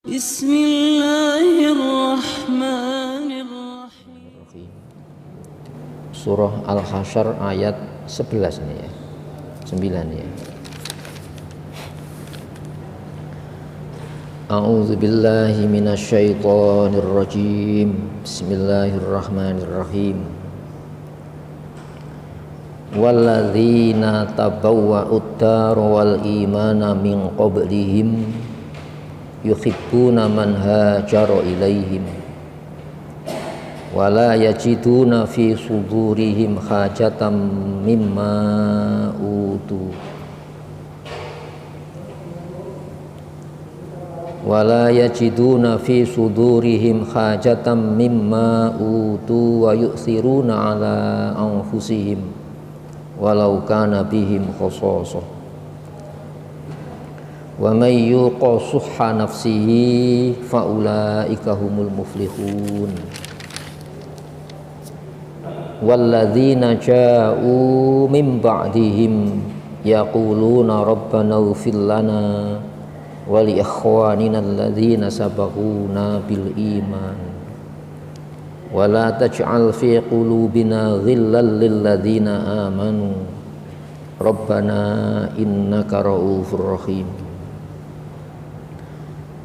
Bismillahirrahmanirrahim. Surah Al-Hasyr ayat 11 ini ya. 9 ya. A'udzu billahi minasyaitonir rajim. Bismillahirrahmanirrahim. Walladzina tabawwa'ud dar wal imana min qablihim yuhibbuna man hajara ilaihim wala yajiduna fi sudurihim hajatan mimma utu wala yajiduna fi sudurihim hajatan mimma utu wa yu'thiruna ala anfusihim walau kana bihim khasasah wa may yuqa shuhha nafsihi fa ulaika humul muflihun walladzina ja'u min ba'dihim yaquluna rabbana ighfir lana wa li ikhwanina alladzina sabaquna bil iman wa la taj'al fi qulubina ghillan lil ladzina amanu rabbana innaka ra'ufur rahim.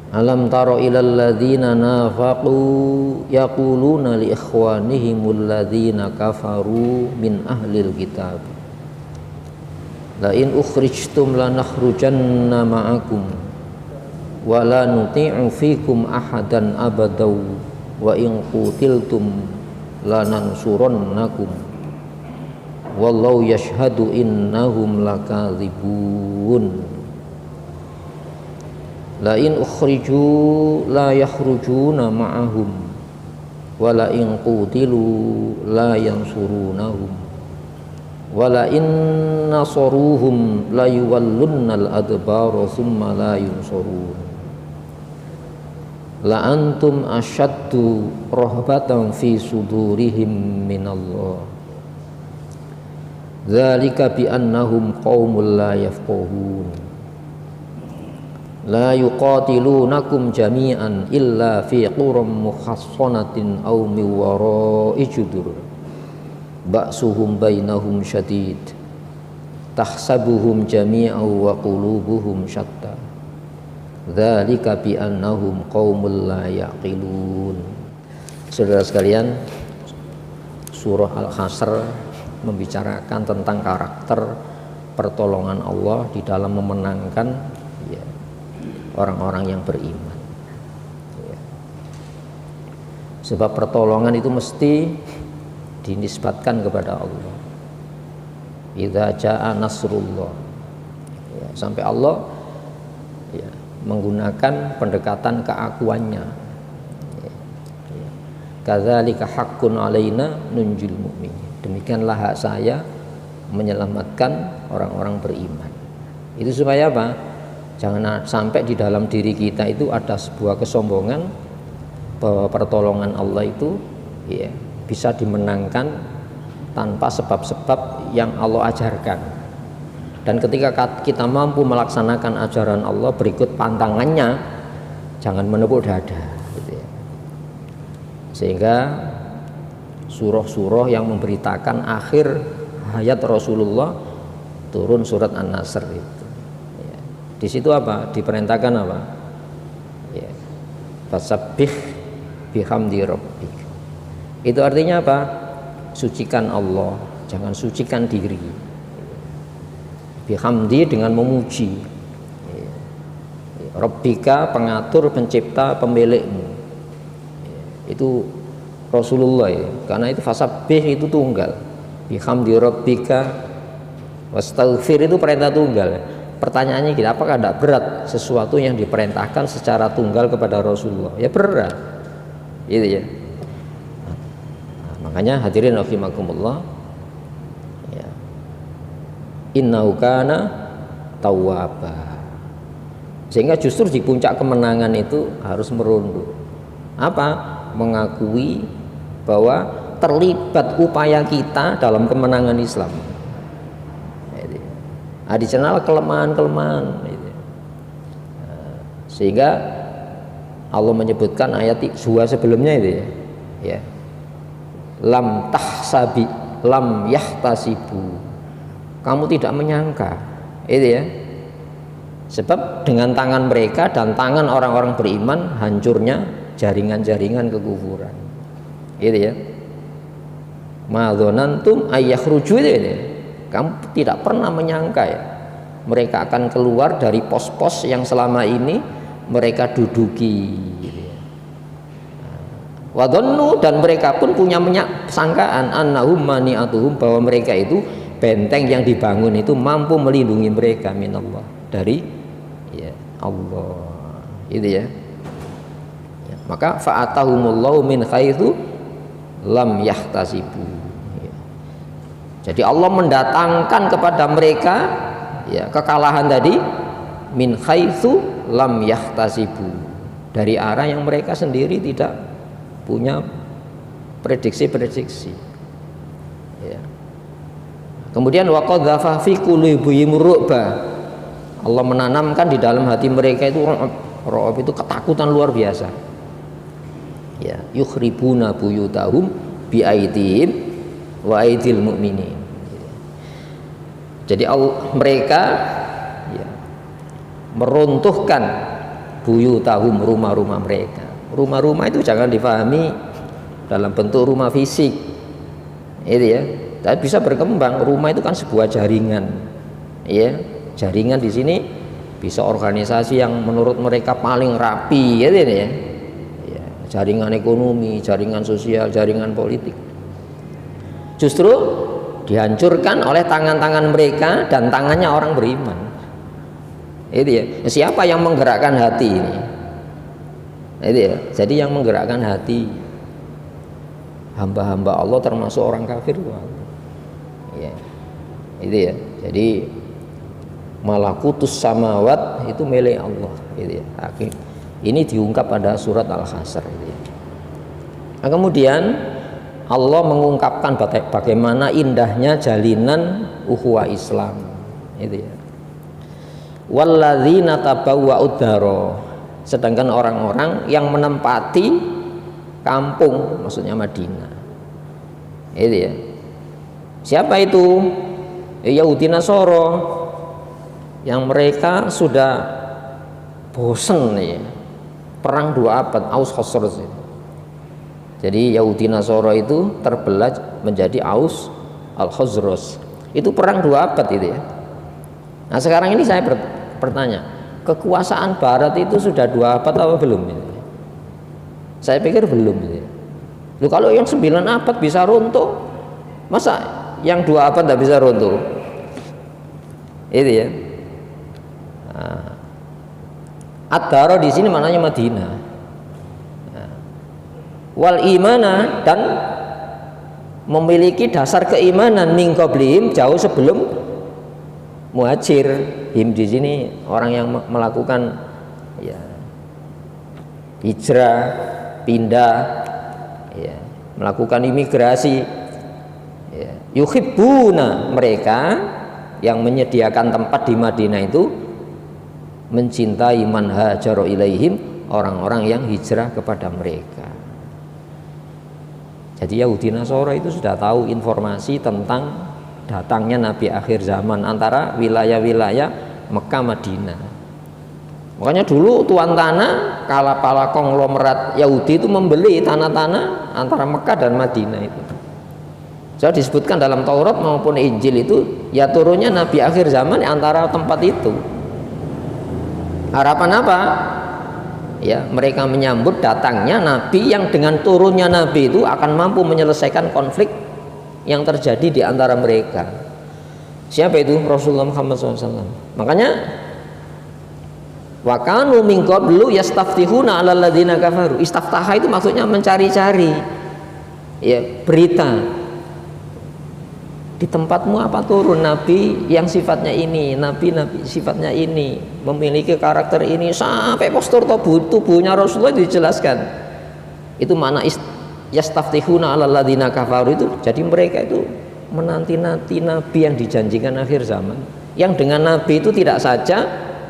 Alam taro ilal ladzina nafaqu yaquluna li ikhwanihimul ladzina kafaru min ahlil kitab la in ukhrijtum lanakhrujanna ma'akum wa la nuti'u fikum ahadan abadaw wa in qutiltum lanansurannakum wallahu yashhadu innahum lakadzibun. La in ukhriju la yakhrujuna ma'ahum wa la in qutilu la yansurunahum wa la in nasaruhum la yuwallunnal adbara thumma la yunsurun la antum ashaddu rahbatan fi sudurihim minallah dzalika bi annahum qaumul la yafqahun la yuqatilunakum jami'an illa fi quram muhassanatin aw min wara'i judur ba'suhum bainahum syadid tahsabuhum jami'an wa qulubuhum syatta dzalika bi annahum qaumul la yaqilun. Saudara sekalian, surah Al-Hasyr membicarakan tentang karakter pertolongan Allah di dalam memenangkan orang-orang yang beriman. Sebab pertolongan itu mesti dinisbatkan kepada Allah. Idza jaa nasrullah. Sampai Allah menggunakan pendekatan keakuannya. Kadzalika haqqun alaina nunjil mu'minin. Demikianlah hak saya menyelamatkan orang-orang beriman. Itu supaya apa? Jangan sampai di dalam diri kita itu ada sebuah kesombongan bahwa pertolongan Allah itu bisa dimenangkan tanpa sebab-sebab yang Allah ajarkan. Dan ketika kita mampu melaksanakan ajaran Allah berikut pantangannya, jangan menepuk dada gitu ya. Sehingga surah-surah yang memberitakan akhir hayat Rasulullah turun surat An-Nasr itu. Di situ apa? Diperintahkan apa? Fasabbih bihamdi rabbik. Itu artinya apa? Sucikan Allah, jangan sucikan diri. Bihamdi dengan memuji. Rabbika, pengatur, pencipta, pemilikmu. Itu Rasulullah ya. Karena itu fasabbih itu tunggal. Bihamdi rabbika wastaghfir itu perintah tunggal. Pertanyaannya kita, apakah tidak berat sesuatu yang diperintahkan secara tunggal kepada Rasulullah? Ya berat, gitu ya. Makanya hadirin rahimakumullah, ya. Innahu kana tawwaba. Sehingga justru di puncak kemenangan itu harus merunduk. Apa? Mengakui bahwa terlibat upaya kita dalam kemenangan Islam. Adisional kelemahan-kelemahan, sehingga Allah menyebutkan ayat 2 sebelumnya itu ya. Ya. Lam tahsabi lam yahtasibu. Kamu tidak menyangka. Itu ya. Sebab dengan tangan mereka dan tangan orang-orang beriman hancurnya jaringan-jaringan kekufuran. Itu ya. Ma dzanantum ayyakhruju itu ya. Kamu tidak pernah menyangka ya mereka akan keluar dari pos-pos yang selama ini mereka duduki gitu ya. Wa dhannu, dan mereka pun punya sangkaan annahum mani'atuhum, bahwa mereka itu benteng yang dibangun itu mampu melindungi mereka minallah, dari ya Allah. Itu ya. Ya, maka fa'atahumullahu min haitsu lam yahtasibu. Jadi Allah mendatangkan kepada mereka ya kekalahan tadi min haitsu lam yahtasibu, dari arah yang mereka sendiri tidak punya prediksi-prediksi. Ya. Kemudian waqadzafa fi qulubihim ru'ba. Allah menanamkan di dalam hati mereka itu ru'b itu ketakutan luar biasa. Ya, yukhribuna buyutahum bi aidihim wa aidil mu'minin. Jadi mereka ya, meruntuhkan buyutahum, rumah-rumah mereka. Rumah-rumah itu jangan difahami dalam bentuk rumah fisik, itu ya. Tapi bisa berkembang. Rumah itu kan sebuah jaringan, ya. Jaringan di sini bisa organisasi yang menurut mereka paling rapi, ya, ya. Ya, jaringan ekonomi, jaringan sosial, jaringan politik. Justru dihancurkan oleh tangan-tangan mereka dan tangannya orang beriman. Itu ya. Siapa yang menggerakkan hati ini? Itu ya. Jadi yang menggerakkan hati hamba-hamba Allah termasuk orang kafir. Ya. Itu ya. Jadi malakutus samawat itu milik Allah. Itu ya. Ini diungkap pada surat Al-Hasyr. Ya. Nah, kemudian Allah mengungkapkan bagaimana indahnya jalinan ukhuwah Islam, itu ya. Walladzina tabawwa'ud dara, sedangkan orang-orang yang menempati kampung, maksudnya Madinah, itu ya. Siapa itu? Yahudi Nasoro, yang mereka sudah bosen ya, perang 2 abad, Aus Khosraj. Jadi Yahudi Nasoro itu terbelah menjadi Aus al-Khazraj. Itu perang 2 abad itu ya. Nah sekarang ini saya bertanya, kekuasaan Barat itu sudah 2 abad atau belum? Saya pikir belum. Loh, kalau yang 9 abad bisa runtuh, masa yang 2 abad tidak bisa runtuh? Itu ya. Nah, Ad-Dara di sini maknanya Madinah. Wal imana, dan memiliki dasar keimanan min qablihim, jauh sebelum muhajir. Him di sini orang yang melakukan ya hijrah, pindah ya, melakukan imigrasi ya. Yuhibbuna, mereka yang menyediakan tempat di Madinah itu mencintai man hajara ilaihim, orang-orang yang hijrah kepada mereka. Jadi Yahudi Nasara itu sudah tahu informasi tentang datangnya Nabi akhir zaman antara wilayah-wilayah Mekah Madinah. Makanya dulu tuan tanah kala konglomerat Yahudi itu membeli tanah-tanah antara Mekah dan Madinah itu. Jadi disebutkan dalam Taurat maupun Injil itu ya turunnya Nabi akhir zaman antara tempat itu. Harapan apa? Ya, mereka menyambut datangnya Nabi yang dengan turunnya Nabi itu akan mampu menyelesaikan konflik yang terjadi di antara mereka. Siapa itu? Rasulullah Muhammad SAW. Makanya wa kanu min qablu yastaftihuna 'alal ladzina kafaru. Istaftaha itu maksudnya mencari-cari ya berita. Di tempatmu apa turun Nabi yang sifatnya ini, Nabi sifatnya ini, memiliki karakter ini, sampai postur tubuhnya Rasulullah dijelaskan. Itu makna yastaftihuna 'alal ladzina kafaru itu. Jadi mereka itu menanti-nanti Nabi yang dijanjikan akhir zaman, yang dengan Nabi itu tidak saja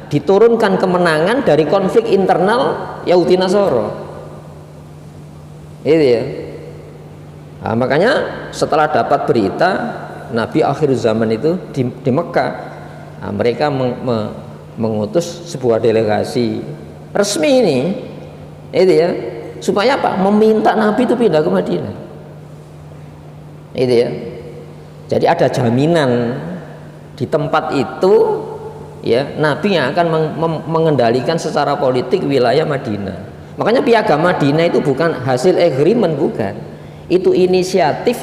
diturunkan kemenangan dari konflik internal Yahudi Nasoro. Itu ya. Nah, makanya setelah dapat berita Nabi akhir zaman itu di Mekah, nah, mereka mengutus sebuah delegasi resmi ini, itu ya, supaya apa? Meminta Nabi itu pindah ke Madinah. Itu ya. Jadi ada jaminan di tempat itu, ya, Nabi yang akan mengendalikan secara politik wilayah Madinah. Makanya piagam Madinah itu bukan hasil agreement, bukan. Itu inisiatif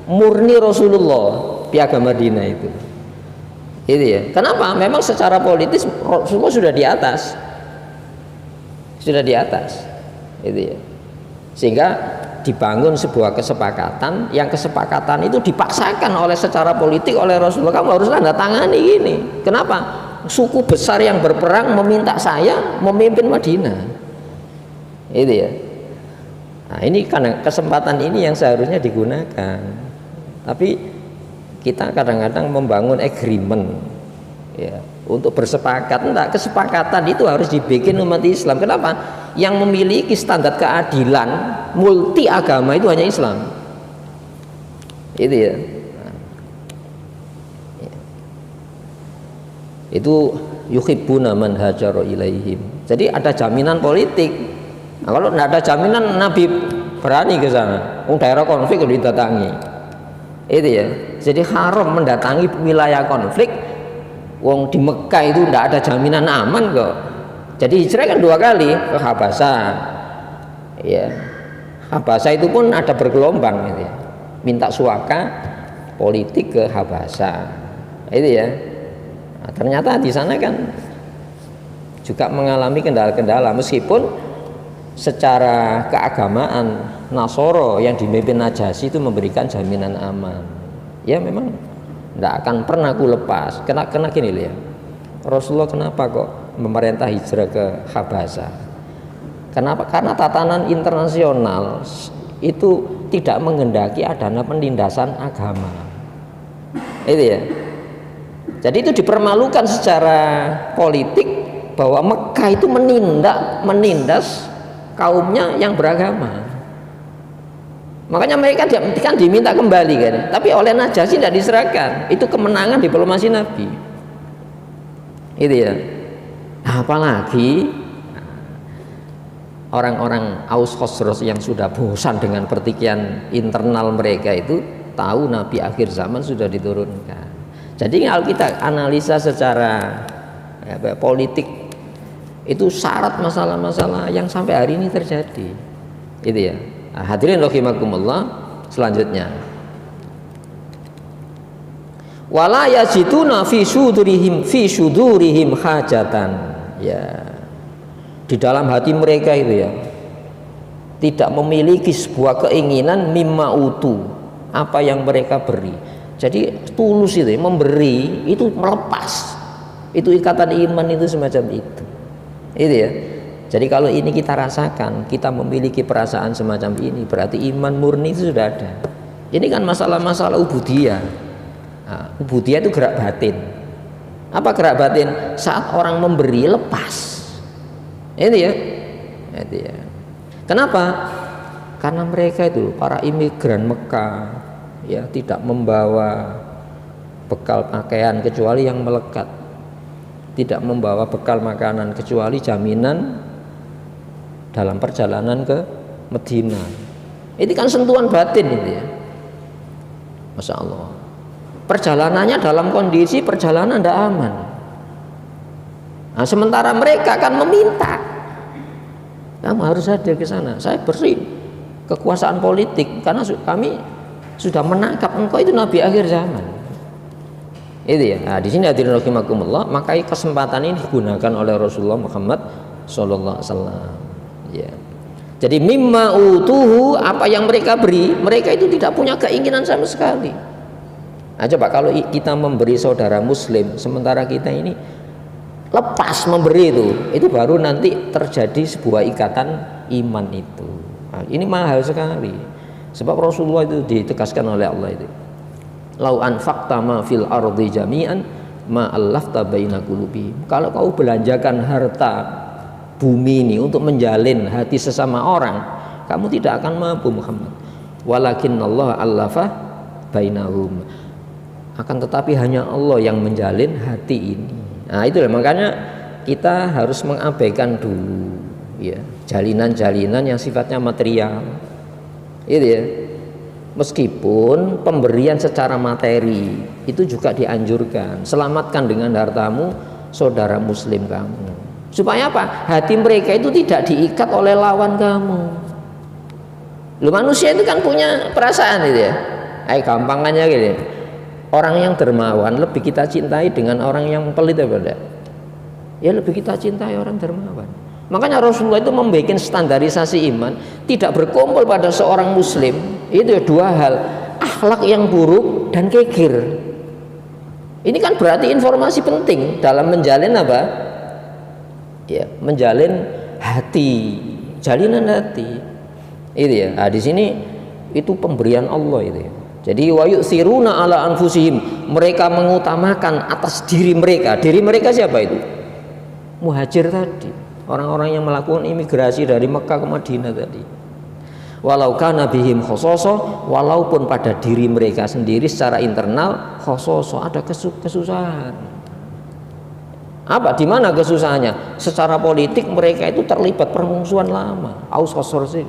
murni Rasulullah, piagam Madinah itu. Itu ya. Kenapa? Memang secara politis Rasulullah sudah di atas. Sudah di atas. Itu ya. Sehingga dibangun sebuah kesepakatan, yang kesepakatan itu dipaksakan oleh secara politik oleh Rasulullah. Kamu harus tanda tangani ini. Kenapa? Suku besar yang berperang meminta saya memimpin Madinah. Itu ya. Nah, ini karena kesempatan ini yang seharusnya digunakan. Tapi kita kadang-kadang membangun agreement, ya, untuk bersepakat. Enggak, kesepakatan itu harus dibikin umat Islam. Kenapa? Yang memiliki standar keadilan multi agama itu hanya Islam. Itu ya. Nah, ya. Itu yuhibbuna man hajara ilaihim. Jadi ada jaminan politik. Nah, kalau tidak ada jaminan, Nabi berani ke sana. Daerah konflik didatangi. Itu ya. Jadi haram mendatangi wilayah konflik. Wong di Mekah itu tidak ada jaminan aman kok. Jadi hijrah kan 2 kali ke Habasah. Ya. Habasah itu pun ada bergelombang, gitu ya. Minta suaka politik ke Habasah. Itu ya. Nah, ternyata di sana kan juga mengalami kendala-kendala, meskipun secara keagamaan Nasoro yang dipimpin Najasyi itu memberikan jaminan aman. Ya memang tidak akan pernah aku lepas. Kena gini loh ya. Rasulullah kenapa kok memerintah hijrah ke Habasah? Kenapa? Karena tatanan internasional itu tidak menghendaki adanya penindasan agama. Itu ya. Jadi itu dipermalukan secara politik bahwa Mekah itu menindas kaumnya yang beragama. Makanya mereka kan diminta kembali kan, tapi oleh Najasyi tidak diserahkan. Itu kemenangan diplomasi Nabi. Itu ya. Nah, apalagi orang-orang Aus Khosros yang sudah bosan dengan pertikaian internal mereka itu tahu Nabi akhir zaman sudah diturunkan. Jadi kalau kita analisa secara politik, itu syarat masalah-masalah yang sampai hari ini terjadi. Itu ya. Nah, hadirin rahimakumullah, selanjutnya wala yajiduna fi sudurihim hajatan, ya, di dalam hati mereka itu ya tidak memiliki sebuah keinginan mimma utu, apa yang mereka beri. Jadi tulus itu memberi, itu melepas, itu ikatan iman itu semacam itu. Itu ya. Jadi kalau ini kita rasakan, kita memiliki perasaan semacam ini, berarti iman murni itu sudah ada. Ini kan masalah-masalah ubudiyah. Nah, ubudiyah itu gerak batin. Apa gerak batin? Saat orang memberi, lepas. Itu ya. Itu ya. Kenapa? Karena mereka itu para imigran Mekah, ya, tidak membawa bekal pakaian kecuali yang melekat, tidak membawa bekal makanan kecuali jaminan dalam perjalanan ke Madinah. Ini kan sentuhan batin itu ya. Masya Allah. Perjalanannya dalam kondisi perjalanan tidak aman. Nah, sementara mereka kan meminta, kamu harus hadir ke sana. Saya beri kekuasaan politik karena kami sudah menangkap engkau itu nabi akhir zaman. Itu ya. Nah, di sini hadirin rahimakumullah, maka kesempatan ini digunakan oleh Rasulullah Muhammad sallallahu alaihi wasallam. Ya. Jadi mimma utuhu, apa yang mereka beri, mereka itu tidak punya keinginan sama sekali. Nah, coba kalau kita memberi saudara muslim sementara kita ini lepas memberi, itu baru nanti terjadi sebuah ikatan iman itu. Nah, ini mahal sekali. Sebab Rasulullah itu ditegaskan oleh Allah itu, lau anfaqta ma fil ardi jami'an ma allafta baina qulubihim. Kalau kau belanjakan harta bumi ini untuk menjalin hati sesama orang, kamu tidak akan mampu Muhammad. Walakinnallaha allafa bainahum. Akan tetapi hanya Allah yang menjalin hati ini. Nah, itulah makanya kita harus mengabaikan dulu ya jalinan-jalinan yang sifatnya material. Itu ya. Meskipun pemberian secara materi itu juga dianjurkan. Selamatkan dengan hartamu saudara muslim kamu. Supaya apa? Hati mereka itu tidak diikat oleh lawan kamu. Lu manusia itu kan punya perasaan itu ya. Gampangannya gitu. Orang yang dermawan lebih kita cintai dengan orang yang pelit apa enggak? Ya lebih kita cintai orang dermawan. Makanya Rasulullah itu membuat standarisasi iman, tidak berkumpul pada seorang muslim itu dua hal, akhlak yang buruk dan kikir. Ini kan berarti informasi penting dalam menjalin apa? Ya, menjalin hati, jalinan hati. Itu ya. Nah, di sini itu pemberian Allah itu ya. Jadi wa yu'thiruna ala anfusihim, mereka mengutamakan atas diri mereka. Diri mereka siapa itu? Muhajir tadi, orang-orang yang melakukan imigrasi dari Mekah ke Madinah tadi. Walau kana bihim khososo, walaupun pada diri mereka sendiri secara internal khososo ada kesusahan. Apa? Di mana kesusahannya? Secara politik mereka itu terlibat permusuhan lama, Aus Khosraj,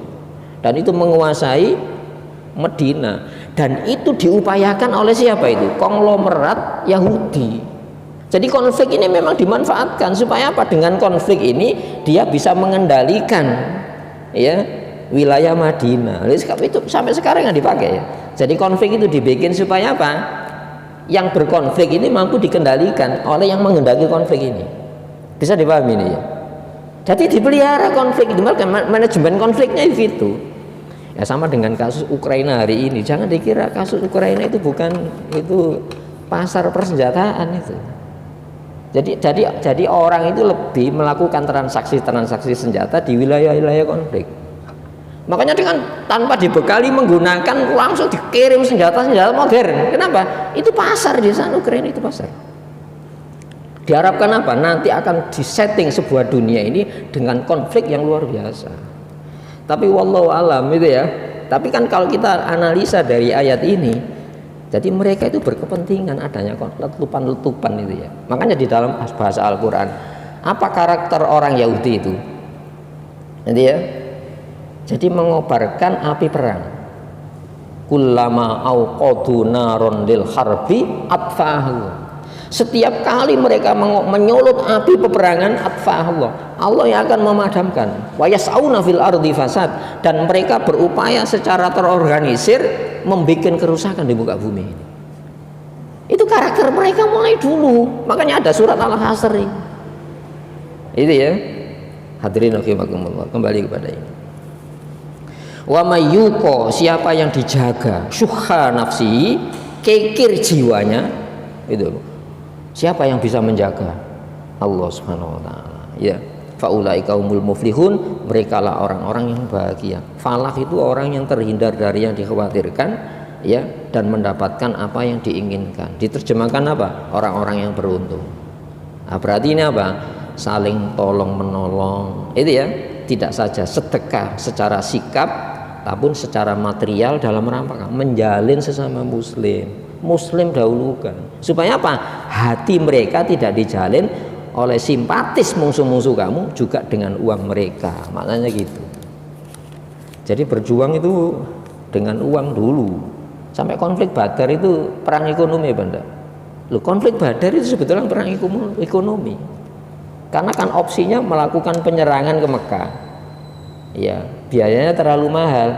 dan itu menguasai Madinah, dan itu diupayakan oleh siapa itu? Konglomerat Yahudi. Jadi konflik ini memang dimanfaatkan supaya apa? Dengan konflik ini dia bisa mengendalikan ya wilayah Madinah. Itu sampai sekarang yang dipakai ya. Jadi konflik itu dibikin supaya apa? Yang berkonflik ini mampu dikendalikan oleh yang mengendalikan konflik ini. Bisa dipahami ini ya. Jadi dipelihara konflik itu, manajemen konfliknya itu. Ya sama dengan kasus Ukraina hari ini. Jangan dikira kasus Ukraina itu bukan itu pasar persenjataan itu. Jadi orang itu lebih melakukan transaksi senjata di wilayah-wilayah konflik. Makanya dengan tanpa dibekali menggunakan langsung dikirim senjata modern. Kenapa? Itu pasar di sana, Ukraina itu pasar. Diharapkan apa? Nanti akan disetting sebuah dunia ini dengan konflik yang luar biasa. Tapi wallahu alam itu ya. Tapi kan kalau kita analisa dari ayat ini, jadi mereka itu berkepentingan adanya letupan-letupan itu ya. Makanya di dalam bahasa Al-Quran, apa karakter orang Yahudi itu? Nanti ya. Jadi mengobarkan api perang. Kullama auqadu naron lil harbi atfahu. Setiap kali mereka menyulut api peperangan atfahu, Allah yang akan memadamkan. Wa yas'auna fil ardi fasad, dan mereka berupaya secara terorganisir membuat kerusakan di muka bumi ini. Itu karakter mereka mulai dulu. Makanya ada surat Al-Hasr ini. Itu ya. Hadirin rahimakumullah, kembali kepada ini. Wa mayyuqa, siapa yang dijaga syuhha nafsi, kekir jiwanya, itu siapa yang bisa menjaga? Allah Subhanahu wa taala. Ya, faulaika humul muflihun, merekalah orang-orang yang bahagia. Falah itu orang yang terhindar dari yang dikhawatirkan ya, dan mendapatkan apa yang diinginkan. Diterjemahkan apa? Orang-orang yang beruntung. Nah, berarti ini apa? Saling tolong menolong. Itu ya, tidak saja sedekah secara sikap, tapi secara material dalam rangka menjalin sesama muslim dahulukan, supaya apa? Hati mereka tidak dijalin oleh simpatis musuh-musuh kamu juga dengan uang mereka. Maknanya gitu. Jadi berjuang itu dengan uang dulu. Sampai konflik Badar itu perang ekonomi benda. Loh, konflik Badar itu sebetulnya perang ekonomi. Karena kan opsinya melakukan penyerangan ke Mekah. Ya, biayanya terlalu mahal,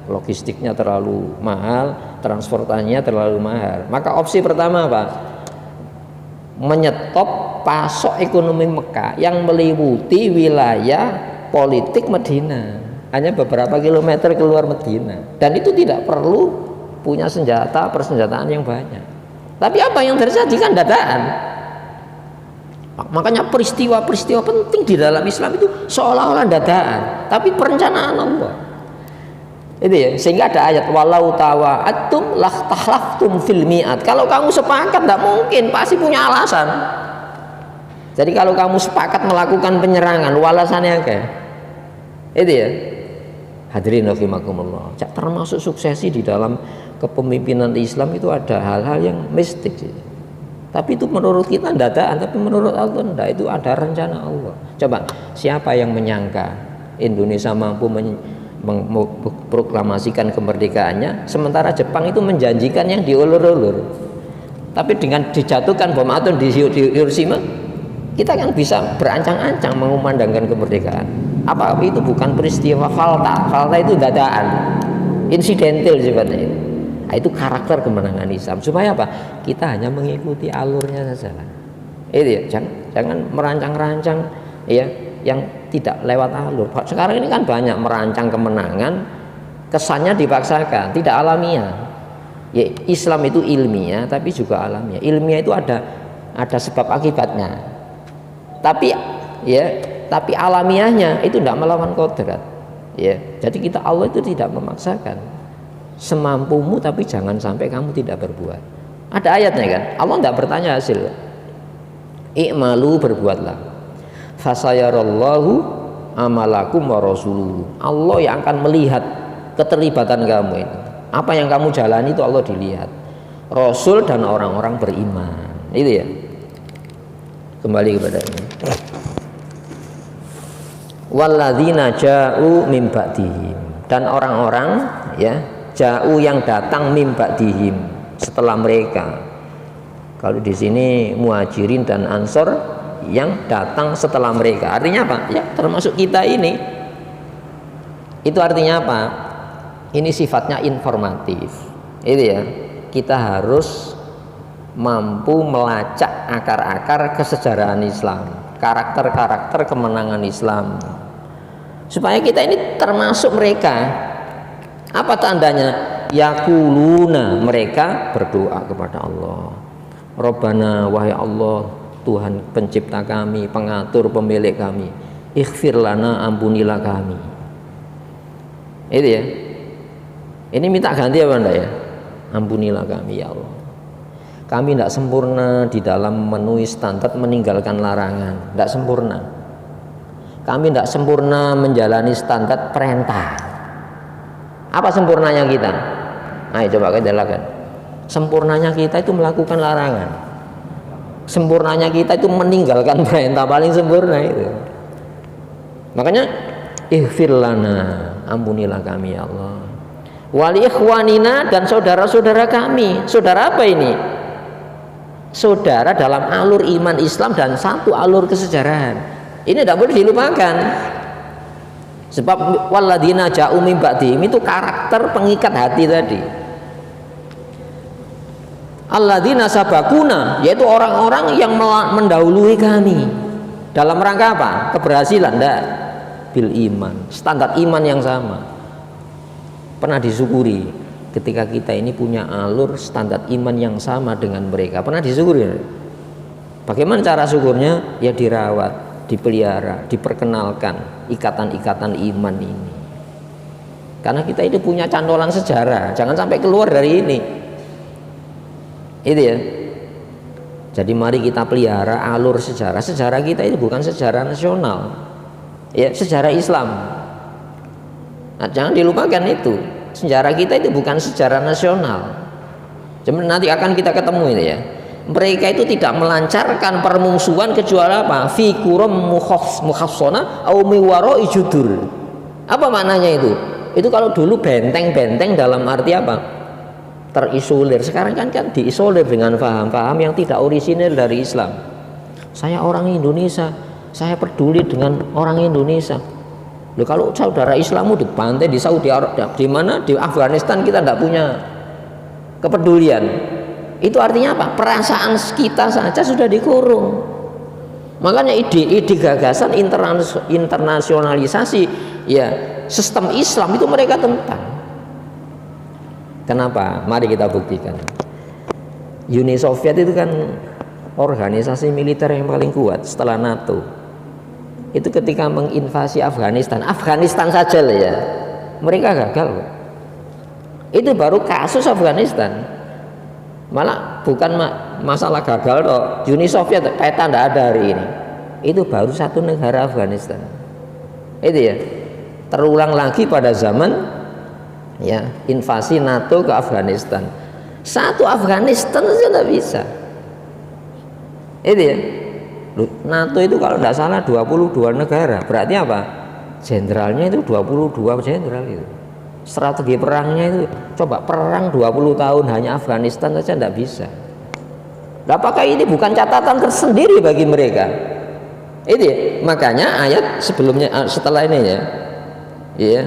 logistiknya terlalu mahal, transportasinya terlalu mahal. Maka opsi pertama apa? Menyetop pasok ekonomi Mekah yang meliputi wilayah politik Madinah, hanya beberapa kilometer keluar Madinah, dan itu tidak perlu punya persenjataan yang banyak. Tapi apa yang terjadi kan dadaan. Makanya peristiwa-peristiwa penting di dalam Islam itu seolah-olah dadaan, tapi perencanaan Allah. Itu ya, sehingga ada ayat walau tawa'attum lahtahlaftum fil mi'at. Kalau kamu sepakat tidak mungkin, pasti punya alasan. Jadi kalau kamu sepakat melakukan penyerangan, alasannya kayak itu ya. Hadirin rahimakumullah. Termasuk suksesi di dalam kepemimpinan Islam itu ada hal-hal yang mistik sih. Tapi itu menurut kita dadaan, tapi menurut Allah tidak, itu ada rencana Allah. Coba siapa yang menyangka Indonesia mampu memproklamasikan kemerdekaannya, sementara Jepang itu menjanjikan yang diulur-ulur. Tapi dengan dijatuhkan bom atom di Hiroshima, kita kan bisa berancang-ancang mengumandangkan kemerdekaan. Apa itu bukan peristiwa falta? Falta itu dadaan, insidental sifatnya. Nah, itu karakter kemenangan Islam. Supaya apa? Kita hanya mengikuti alurnya saja. Itu ya, jangan merancang-rancang ya yang tidak lewat alur. Sekarang ini kan banyak merancang kemenangan, kesannya dipaksakan, tidak alamiah. Ya, Islam itu ilmiah tapi juga alamiah. Ilmiah itu ada sebab akibatnya. Tapi alamiahnya itu tidak melawan kodrat. Ya, jadi kita Allah itu tidak memaksakan. Semampumu tapi jangan sampai kamu tidak berbuat. Ada ayatnya kan? Allah tidak bertanya hasil. I'malu, berbuatlah. Fasayarallahu amalakum wa rasuluhu. Allah yang akan melihat keterlibatan kamu itu. Apa yang kamu jalani itu Allah dilihat. Rasul dan orang-orang beriman. Itu ya. Kembali kepada ini. Walladzina ja'u mim ba'dihim, dan orang-orang ya ja'u yang datang mim ba'dihim, setelah mereka. Kalau di sini muhajirin dan ansor yang datang setelah mereka, artinya apa? Ya termasuk kita ini. Itu artinya apa? Ini sifatnya informatif. Itu ya. Kita harus mampu melacak akar-akar kesejarahan Islam, karakter-karakter kemenangan Islam, supaya kita ini termasuk mereka. Apa tandanya? Yaquluna, mereka berdoa kepada Allah. Rabbana, wahai Allah, Tuhan pencipta kami, pengatur, pemilik kami, ighfir lana, ampunilah kami. Itu ya. Ini minta ganti apa enggak ya? Ampunilah kami ya Allah. Kami tidak sempurna di dalam memenuhi standar meninggalkan larangan, tidak sempurna. Kami tidak sempurna menjalani standar perintah. Apa sempurnanya kita? Ayo coba kita lakukan. Sempurnanya kita itu melakukan larangan. Sempurnanya kita itu meninggalkan perintah, paling sempurna itu. Makanya ighfir lana, ampunilah kami ya Allah. Wali ikhwanina, dan saudara-saudara kami. Saudara apa ini? Saudara dalam alur iman Islam dan satu alur kesejarahan. Ini tidak boleh dilupakan. Sebab walladzina ja'u mim ba'dihim itu karakter pengikat hati tadi. Alladzina sabakuna, yaitu orang-orang yang mendahului kami. Dalam rangka apa? Keberhasilan, enggak? Bil iman, standar iman yang sama. Pernah disyukuri ketika kita ini punya alur standar iman yang sama dengan mereka. Pernah disyukuri? Bagaimana cara syukurnya? Ya dirawat, dipelihara, diperkenalkan ikatan-ikatan iman ini. Karena kita itu punya cantolan sejarah, jangan sampai keluar dari ini. Itu ya. Jadi mari kita pelihara alur sejarah. Sejarah kita itu bukan sejarah nasional, ya sejarah Islam. Nah, jangan dilupakan itu. Sejarah kita itu bukan sejarah nasional. Jadi nanti akan kita ketemu ini ya. Mereka itu tidak melancarkan permusuhan kecuali apa? Fi quram mukhassana au miwara'i judur. Apa maknanya itu? Itu kalau dulu benteng-benteng dalam arti apa? Terisolir. Sekarang kan diisolir dengan paham-paham yang tidak orisinil dari Islam. Saya orang Indonesia, saya peduli dengan orang Indonesia. Loh, kalau saudara Islammu dibantai di Saudi Arabia, di mana di Afghanistan kita tidak punya kepedulian. Itu artinya apa? Perasaan kita saja sudah dikurung. Makanya ide gagasan internasionalisasi ya sistem Islam itu mereka tentang. Kenapa? Mari kita buktikan. Uni Soviet itu kan organisasi militer yang paling kuat setelah NATO. Itu ketika menginvasi Afghanistan saja lah ya, mereka gagal. Itu baru kasus Afghanistan. Malah bukan masalah gagal toh. Uni Soviet peta tidak ada hari ini. Itu baru satu negara Afghanistan. Itu ya. Terulang lagi pada zaman ya invasi NATO ke Afghanistan. Satu Afghanistan saja tidak bisa. Itu ya. NATO itu kalau tidak salah 22 negara. Berarti apa? Jenderalnya itu 22 jenderal itu. Strategi perangnya itu coba perang 20 tahun hanya Afghanistan saja tidak bisa. Apakah ini bukan catatan tersendiri bagi mereka? Ini makanya ayat sebelumnya setelah ini ya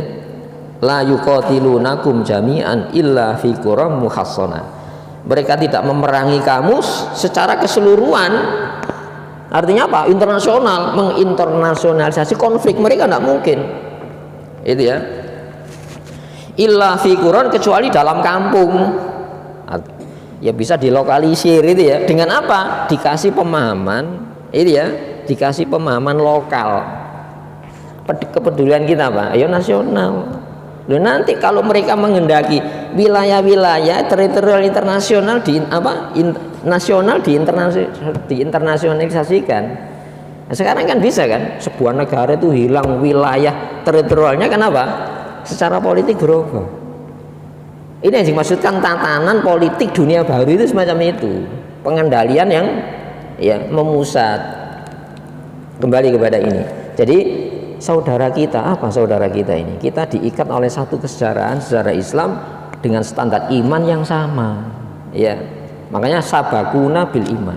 la yuqatilunakum jami'an illa fi quram muhassana. Mereka tidak memerangi kamu secara keseluruhan. Artinya apa? Internasional, menginternasionalisasi konflik mereka tidak mungkin. Itu ya. Illa fi quran, kecuali dalam kampung. Ya bisa dilokalisir itu ya. Dengan apa? Dikasih pemahaman, itu ya, dikasih pemahaman lokal. Kepedulian kita apa? Ayo nasional. Loh, nanti kalau mereka menghendaki wilayah-wilayah teritorial internasional nasional diinternasionalisasikan. Nah, sekarang kan bisa kan? Sebuah negara itu hilang wilayah teritorialnya, kenapa? Secara politik berubah. Ini yang dimaksudkan tatanan politik dunia baru itu semacam itu, pengendalian yang ya memusat. Kembali kepada ini. Jadi saudara kita, apa saudara kita ini? Kita diikat oleh satu kesejarahan sejarah Islam dengan standar iman yang sama. Ya, makanya sabakuna bil iman.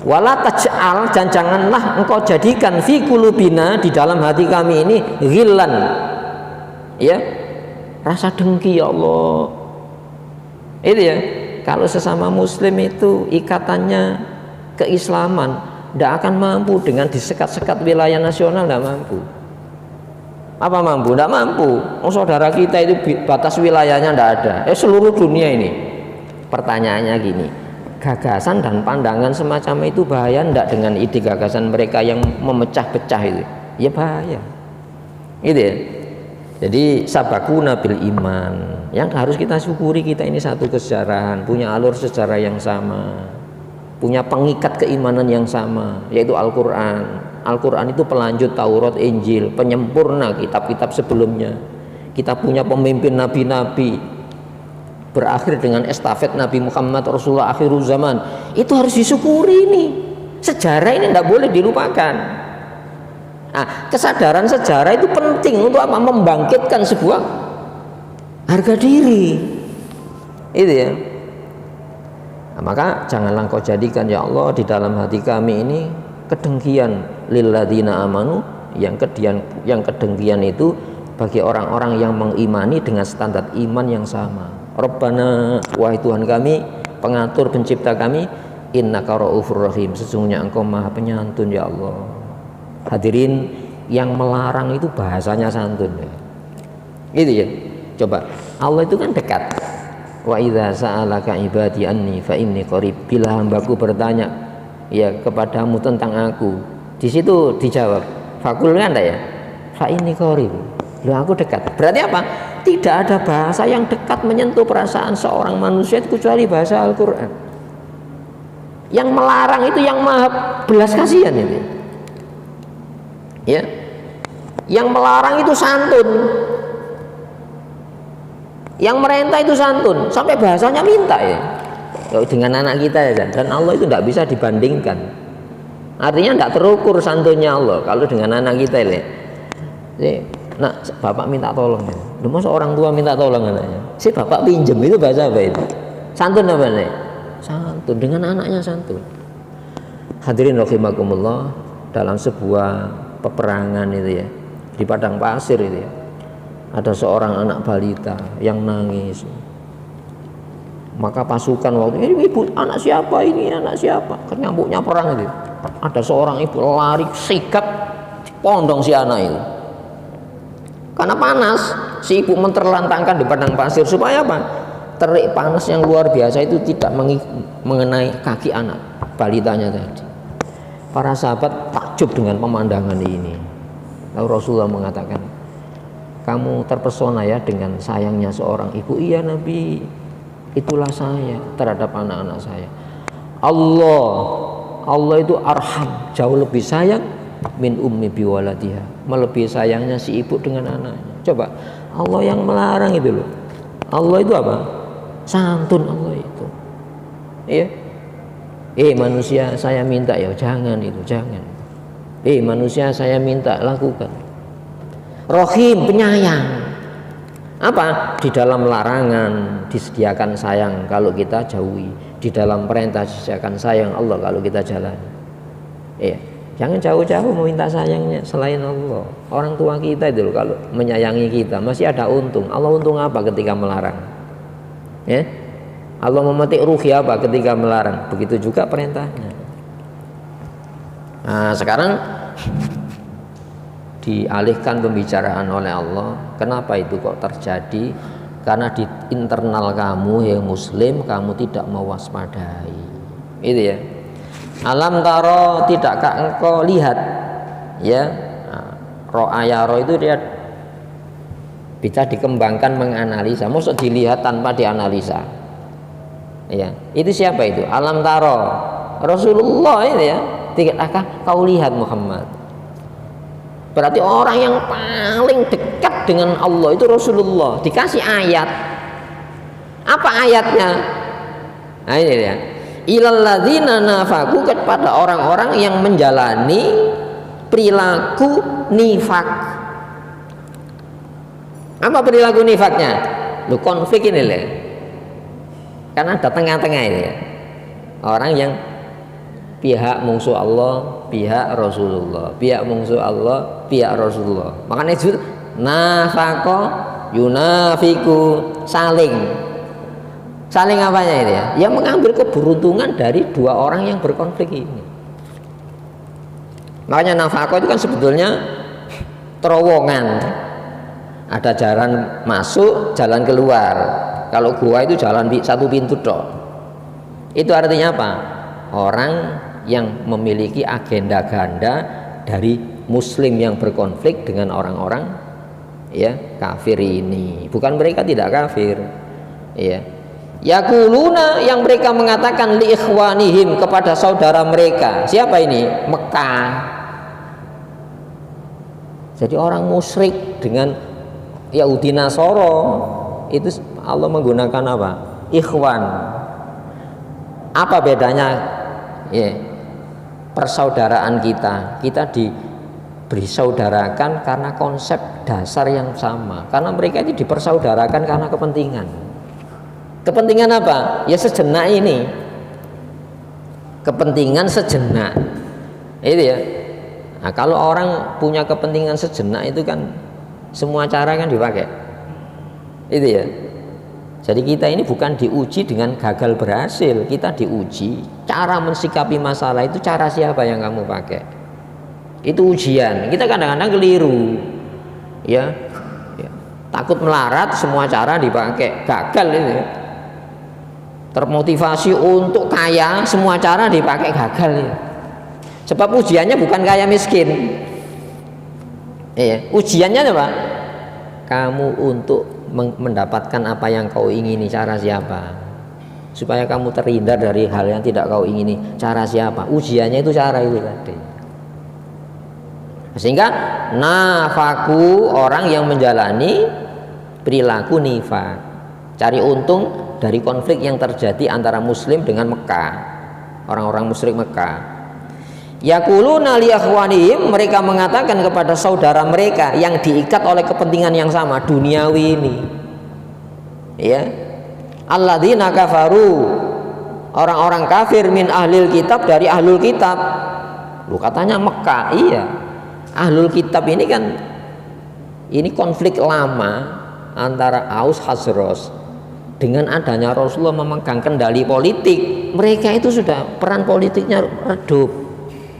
Wala taj'al, dan janganlah engkau jadikan fi qulubina, di dalam hati kami ini, ghillan, ya, rasa dengki, ya Allah. Itu ya, kalau sesama muslim itu ikatannya keislaman, tidak akan mampu dengan disekat-sekat wilayah nasional, tidak mampu. Apa mampu? Tidak mampu. Oh, saudara kita itu batas wilayahnya tidak ada. Seluruh dunia ini. Pertanyaannya gini, gagasan dan pandangan semacam itu bahaya tidak dengan ide gagasan mereka yang memecah-pecah itu? Ya bahaya. Gitu ya. Jadi sabakuna bil iman, yang harus kita syukuri, kita ini satu kesejarahan, punya alur sejarah yang sama, punya pengikat keimanan yang sama, yaitu Al-Quran. Al-Quran itu pelanjut Taurat, Injil, penyempurna kitab-kitab sebelumnya. Kita punya pemimpin nabi-nabi, berakhir dengan estafet Nabi Muhammad Rasulullah akhirul zaman. Itu harus disyukuri ini. Sejarah ini tidak boleh dilupakan. Nah, kesadaran sejarah itu penting untuk apa? Membangkitkan sebuah harga diri. Itu ya. Nah, maka janganlah kau jadikan ya Allah di dalam hati kami ini kedengkian lilladzina amanu, yang kedengkian itu bagi orang-orang yang mengimani dengan standar iman yang sama. Rabbana, wahai Tuhan kami, pengatur pencipta kami, innaka raufur rahim, sesungguhnya engkau maha penyantun ya Allah. Hadirin, yang melarang itu bahasanya santun ya. Gitu ya. Coba, Allah itu kan dekat. Wa idza sa'alaka ibadi anni fa inni qarib, bila hambaku bertanya ya kepadamu tentang aku, di situ dijawab fakul kan ya, fa inni qarib, aku dekat. Berarti apa? Tidak ada bahasa yang dekat menyentuh perasaan seorang manusia kecuali bahasa Al-Quran. Yang melarang itu yang maha belas kasihan itu ya. Yang melarang itu santun, yang merintah itu santun, sampai bahasanya minta ya. Dengan anak kita ya, dan Allah itu tidak bisa dibandingkan. Artinya tidak terukur santunnya Allah kalau dengan anak kita ya. Nah, bapak minta tolong ya. Masa orang tua minta tolong anaknya? Si bapak pinjem, itu bahasa apa itu? Santun apa nih? Santun, dengan anaknya santun. Hadirin rahimakumullah, dalam sebuah peperangan itu ya, di padang pasir itu ya, ada seorang anak balita yang nangis. Maka pasukan waktu ini, ibu, anak siapa ini, anak siapa? Kenyambuknya perang itu. Ada seorang ibu lari sigap pondong si anak itu. Karena panas, si ibu menterlantangkan di padang pasir supaya apa? Terik panas yang luar biasa itu tidak mengenai kaki anak balitanya tadi. Para sahabat takjub dengan pemandangan ini. Lalu Rasulullah mengatakan, kamu terpesona ya dengan sayangnya seorang ibu. Iya Nabi, itulah saya terhadap anak-anak saya. Allah itu arham, jauh lebih sayang min ummi biwaladiha, melebihi sayangnya si ibu dengan anaknya. Coba, Allah yang melarang itu loh. Allah itu apa? Santun Allah itu. Iya. Manusia saya minta ya, jangan itu, jangan. Manusia saya minta, lakukan. Rohim, penyayang. Apa? Di dalam larangan disediakan sayang kalau kita jauhi, di dalam perintah disediakan sayang Allah kalau kita jalani. Jangan jauh-jauh meminta sayangnya selain Allah. Orang tua kita itu kalau menyayangi kita masih ada untung. Allah untung apa ketika melarang? Allah memetik rugi apa ketika melarang? Begitu juga perintahnya. Nah, sekarang dialihkan pembicaraan oleh Allah. Kenapa itu kok terjadi? Karena di internal kamu yang muslim, kamu tidak mewaspadai. Itu ya. Alam taro, tidakkah engkau lihat? Ya, ro'a yaro itu dia bisa dikembangkan menganalisa. Maksud dilihat tanpa dianalisa. Ya, itu siapa itu? Alam taro, Rasulullah itu ya. Tidakkah kau lihat Muhammad? Berarti orang yang paling dekat dengan Allah itu Rasulullah. Dikasih ayat. Apa ayatnya? Nah ini ya. Ilal ladzina nafaku, kepada orang-orang yang menjalani perilaku nifak. Apa perilaku nifaknya? Lu konflik ini lah. Karena ada tengah-tengah ini ya. Orang yang pihak musuh Allah, pihak Rasulullah, pihak musuh Allah, pihak Rasulullah. Makanya itu nafaqo yunafiku, saling apanya itu ya? Yang mengambil keberuntungan dari dua orang yang berkonflik ini. Makanya nafaqo itu kan sebetulnya terowongan. Ada jalan masuk, jalan keluar. Kalau gua itu jalan satu pintu tok. Itu artinya apa? Orang yang memiliki agenda ganda dari muslim yang berkonflik dengan orang-orang ya kafir ini. Bukan mereka tidak kafir. Ya. Yaquluna, yang mereka mengatakan li ikhwanihim, kepada saudara mereka. Siapa ini? Mekah. Jadi orang musyrik dengan Yahudi Nasoro itu Allah menggunakan apa? Ikhwan. Apa bedanya? Persaudaraan kita diberi saudarakan karena konsep dasar yang sama. Karena mereka itu dipersaudarakan karena kepentingan. Kepentingan apa? Ya sejenak ini. Kepentingan sejenak. Itu ya. Nah, kalau orang punya kepentingan sejenak itu kan semua cara kan dipakai. Itu ya. Jadi kita ini bukan diuji dengan gagal berhasil, kita diuji cara mensikapi masalah itu, cara siapa yang kamu pakai. Itu ujian. Kita kadang-kadang keliru, ya. Takut melarat, semua cara dipakai, gagal itu. Termotivasi untuk kaya, semua cara dipakai, gagal itu. Sebab ujiannya bukan kaya miskin. Ujiannya apa? Kamu untuk mendapatkan apa yang kau ingini, cara siapa? Supaya kamu terhindar dari hal yang tidak kau ingini, cara siapa? Ujiannya itu cara itu tadi. Sehingga nafaku, orang yang menjalani perilaku nifak, cari untung dari konflik yang terjadi antara muslim dengan Mekah, orang-orang musyrik Mekah. Yaquluna li akhwanihim, mereka mengatakan kepada saudara mereka yang diikat oleh kepentingan yang sama, duniawi ini. Ya. Alladzina kafaru, orang-orang kafir min ahlil kitab, dari ahlul kitab. Lu katanya Mekah, iya. Ahlul kitab ini kan ini konflik lama antara Aus Khazraj. Dengan adanya Rasulullah memegang kendali politik, mereka itu sudah peran politiknya redup.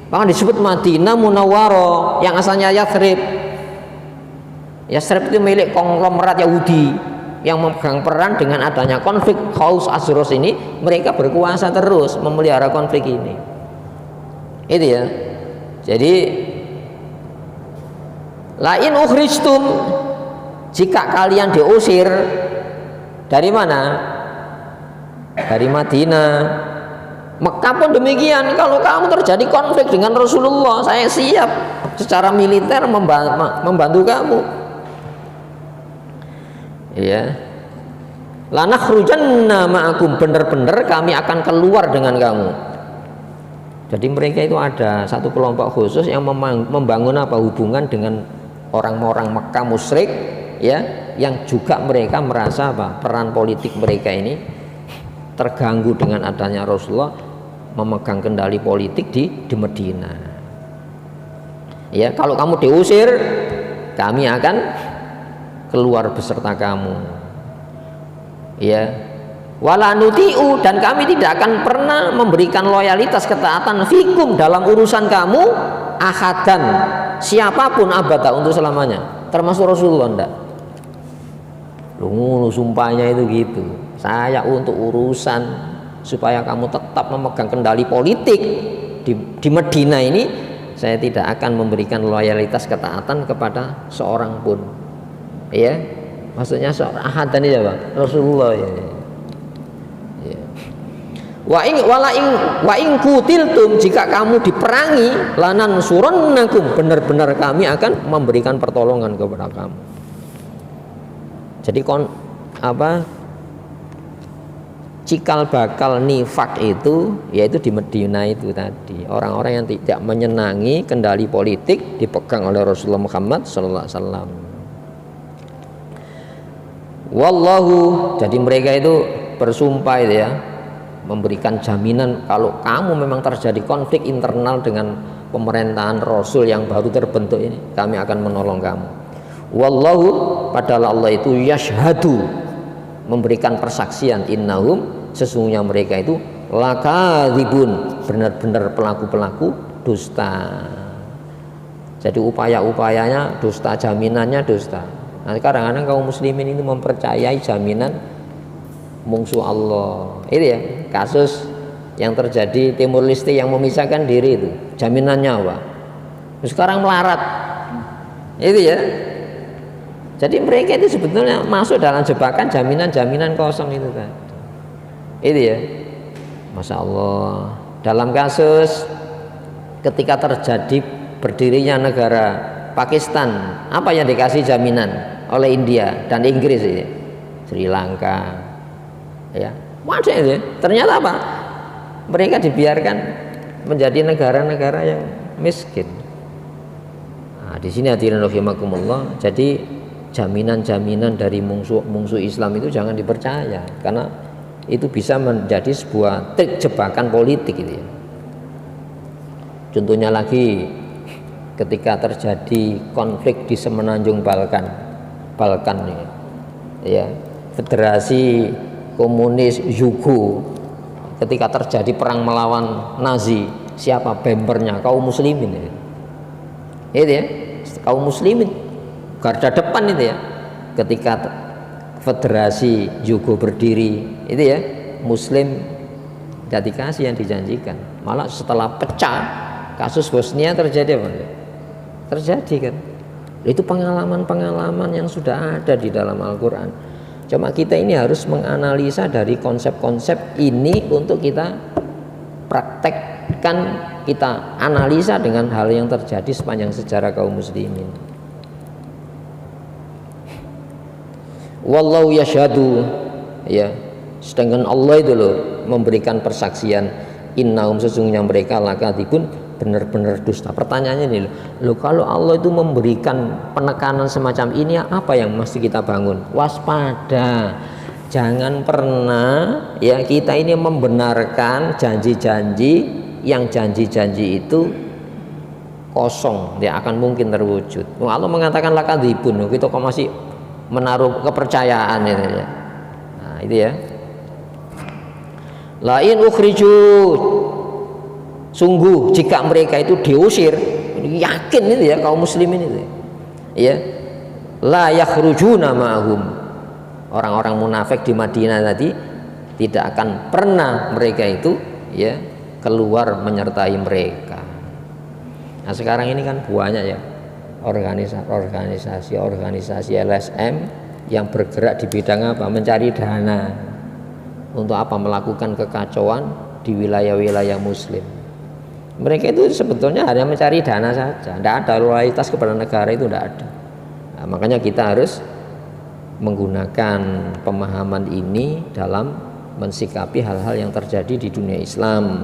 Bahkan disebut Madinah Munawwarah yang asalnya Yathrib. Yathrib itu milik konglomerat Yahudi yang memegang peran. Dengan adanya konflik Aus Khazraj ini, mereka berkuasa terus memelihara konflik ini. Itu ya. Jadi lain ukhrijtum, jika kalian diusir dari mana? Dari Madinah. Mekah pun demikian. Kalau kamu terjadi konflik dengan Rasulullah, saya siap secara militer membantu kamu. Ya. Lanakhrujanna ma'akum, benar-benar kami akan keluar dengan kamu. Jadi mereka itu ada satu kelompok khusus yang membangun apa, hubungan dengan orang-orang Mekah musyrik, ya, yang juga mereka merasa apa, peran politik mereka ini terganggu dengan adanya Rasulullah memegang kendali politik di Medina. Ya, kalau kamu diusir, kami akan keluar beserta kamu. Ya, wala nutiu, dan kami tidak akan pernah memberikan loyalitas ketaatan fikum dalam urusan kamu ahadan, siapapun abada, untuk selamanya, termasuk Rasulullah. Enggak. Lu sumpahnya itu gitu. Saya untuk urusan supaya kamu tetap memegang kendali politik di Medina ini, saya tidak akan memberikan loyalitas ketaatan kepada seorang pun. Ya, maksudnya seorang ahadan ini apa? Rasulullah ya. Ya. Wa in kutiltum, jika kamu diperangi, lanan surannakum, benar-benar kami akan memberikan pertolongan kepada kamu. Jadi cikal bakal nifak itu yaitu di Medina itu tadi, orang-orang yang tidak menyenangi kendali politik dipegang oleh Rasulullah Muhammad SAW. Wallahu, jadi mereka itu bersumpah itu ya, memberikan jaminan kalau kamu memang terjadi konflik internal dengan pemerintahan Rasul yang baru terbentuk ini, kami akan menolong kamu. Wallahu, padahal Allah itu yashhadu, memberikan persaksian, innahum, sesungguhnya mereka itu lakadzibun, benar-benar pelaku-pelaku dusta. Jadi upaya-upayanya dusta, jaminannya dusta. Nah, kadang-kadang kaum muslimin itu mempercayai jaminan musuh Allah. Itu ya kasus yang terjadi Timur Leste yang memisahkan diri itu, jaminannya apa? Sekarang melarat. Itu ya. Jadi mereka itu sebetulnya masuk dalam jebakan jaminan-jaminan kosong itu kan. Itu ya. Masya Allah. Dalam kasus ketika terjadi berdirinya negara Pakistan, apa yang dikasih jaminan oleh India dan Inggris ini? Sri Lanka. Ya. Macam itu. Ternyata apa? Mereka dibiarkan menjadi negara-negara yang miskin. Nah, di sini hadirin rahimakumullah. Jadi jaminan-jaminan dari musuh Islam itu jangan dipercaya, karena itu bisa menjadi sebuah trik jebakan politik gitu ya. Contohnya lagi ketika terjadi konflik di semenanjung Balkan ya, Federasi Komunis Yugo, ketika terjadi perang melawan Nazi, siapa bempernya? Kaum muslimin ya. Itu ya, kaum muslimin garda depan itu ya. Ketika Federasi Yugo berdiri itu ya, muslim tidak dikasih yang dijanjikan, malah setelah pecah kasus Bosnia terjadi apa? Terjadi kan. Itu pengalaman-pengalaman yang sudah ada di dalam Al-Quran. Cuma kita ini harus menganalisa dari konsep-konsep ini untuk kita praktekkan, kita analisa dengan hal yang terjadi sepanjang sejarah kaum muslimin. Wallahu yashhadu, ya, sedangkan Allah itu loh memberikan persaksian, innahum, sesungguhnya mereka lakadzibun, benar-benar dusta. Pertanyaannya ini loh, kalau Allah itu memberikan penekanan semacam ini, apa yang mesti kita bangun? Waspada. Jangan pernah ya kita ini membenarkan janji-janji yang janji-janji itu kosong, tidak akan mungkin terwujud. Allah mengatakan lakadzibun, kita kok masih menaruh kepercayaan itu ya. Nah, itu ya. Lain ukhriju, sungguh jika mereka itu diusir, yakin itu ya kaum muslimin itu ya, la yakhrujuna ma'hum, orang-orang munafik di Madinah tadi tidak akan pernah mereka itu ya keluar menyertai mereka. Nah sekarang ini kan banyak ya organisasi LSM yang bergerak di bidang apa? Mencari dana. Untuk apa? Melakukan kekacauan di wilayah-wilayah muslim. Mereka itu sebetulnya hanya mencari dana saja, tidak ada loyalitas kepada negara, itu tidak ada. Nah, makanya kita harus menggunakan pemahaman ini dalam mensikapi hal-hal yang terjadi di dunia Islam.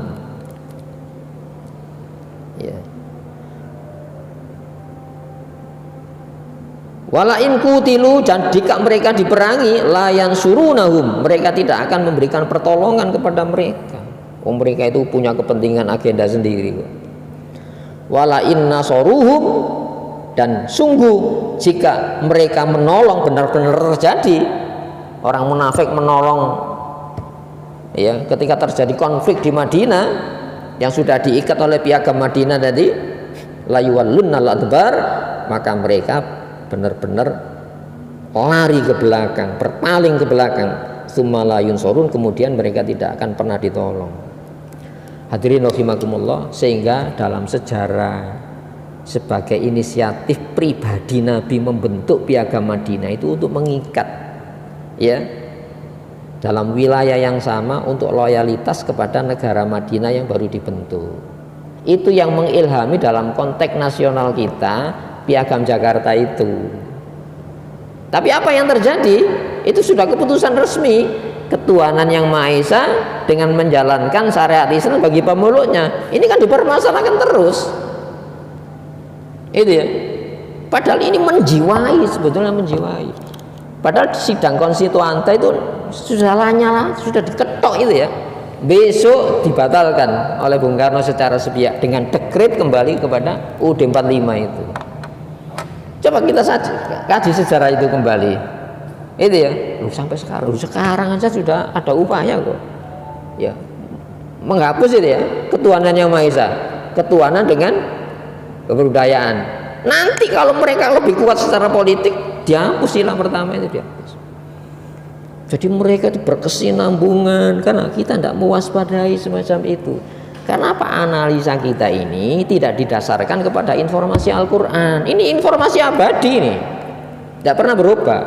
Ya. Wala in kutilu, dan jika mereka diperangi, la yansurunahum, mereka tidak akan memberikan pertolongan kepada mereka. Mereka itu punya kepentingan agenda sendiri. Wala in nasoruhum, dan sungguh jika mereka menolong, benar-benar terjadi orang munafik menolong, ya, ketika terjadi konflik di Madinah yang sudah diikat oleh piagam Madinah tadi, la yuwallunnal adbar, maka mereka benar-benar lari ke belakang, berpaling ke belakang, tsumma la yunsurun, kemudian mereka tidak akan pernah ditolong. Hadirin rahimakumullah, sehingga dalam sejarah sebagai inisiatif pribadi Nabi membentuk piagam Madinah itu untuk mengikat, ya, dalam wilayah yang sama untuk loyalitas kepada negara Madinah yang baru dibentuk. Itu yang mengilhami dalam konteks nasional kita piagam Jakarta itu. Tapi apa yang terjadi? Itu sudah keputusan resmi, ketuhanan yang Maha Esa dengan menjalankan syariat Islam bagi pemeluknya. Ini kan dipermasalahkan terus. Itu ya. Padahal ini menjiwai, sebetulnya menjiwai. Padahal sidang konstituante itu sudah lanyala, sudah diketok itu ya. Besok dibatalkan oleh Bung Karno secara sepihak dengan dekret kembali kepada UUD 45 itu. Coba kita kaji sejarah itu kembali. Itu ya. Sampai sekarang aja sudah ada upaya kok. Ya. Menghapus itu ya, ketuhanan yang Maha Esa, ketuhanan dengan kebudayaan. Nanti kalau mereka lebih kuat secara politik, dihapus sila pertama itu, dihapus. Jadi mereka itu berkesinambungan, karena kita tidak mewaspadai semacam itu. Karena apa? Analisa kita ini tidak didasarkan kepada informasi Al-Quran. Ini informasi abadi nih, tidak pernah berubah.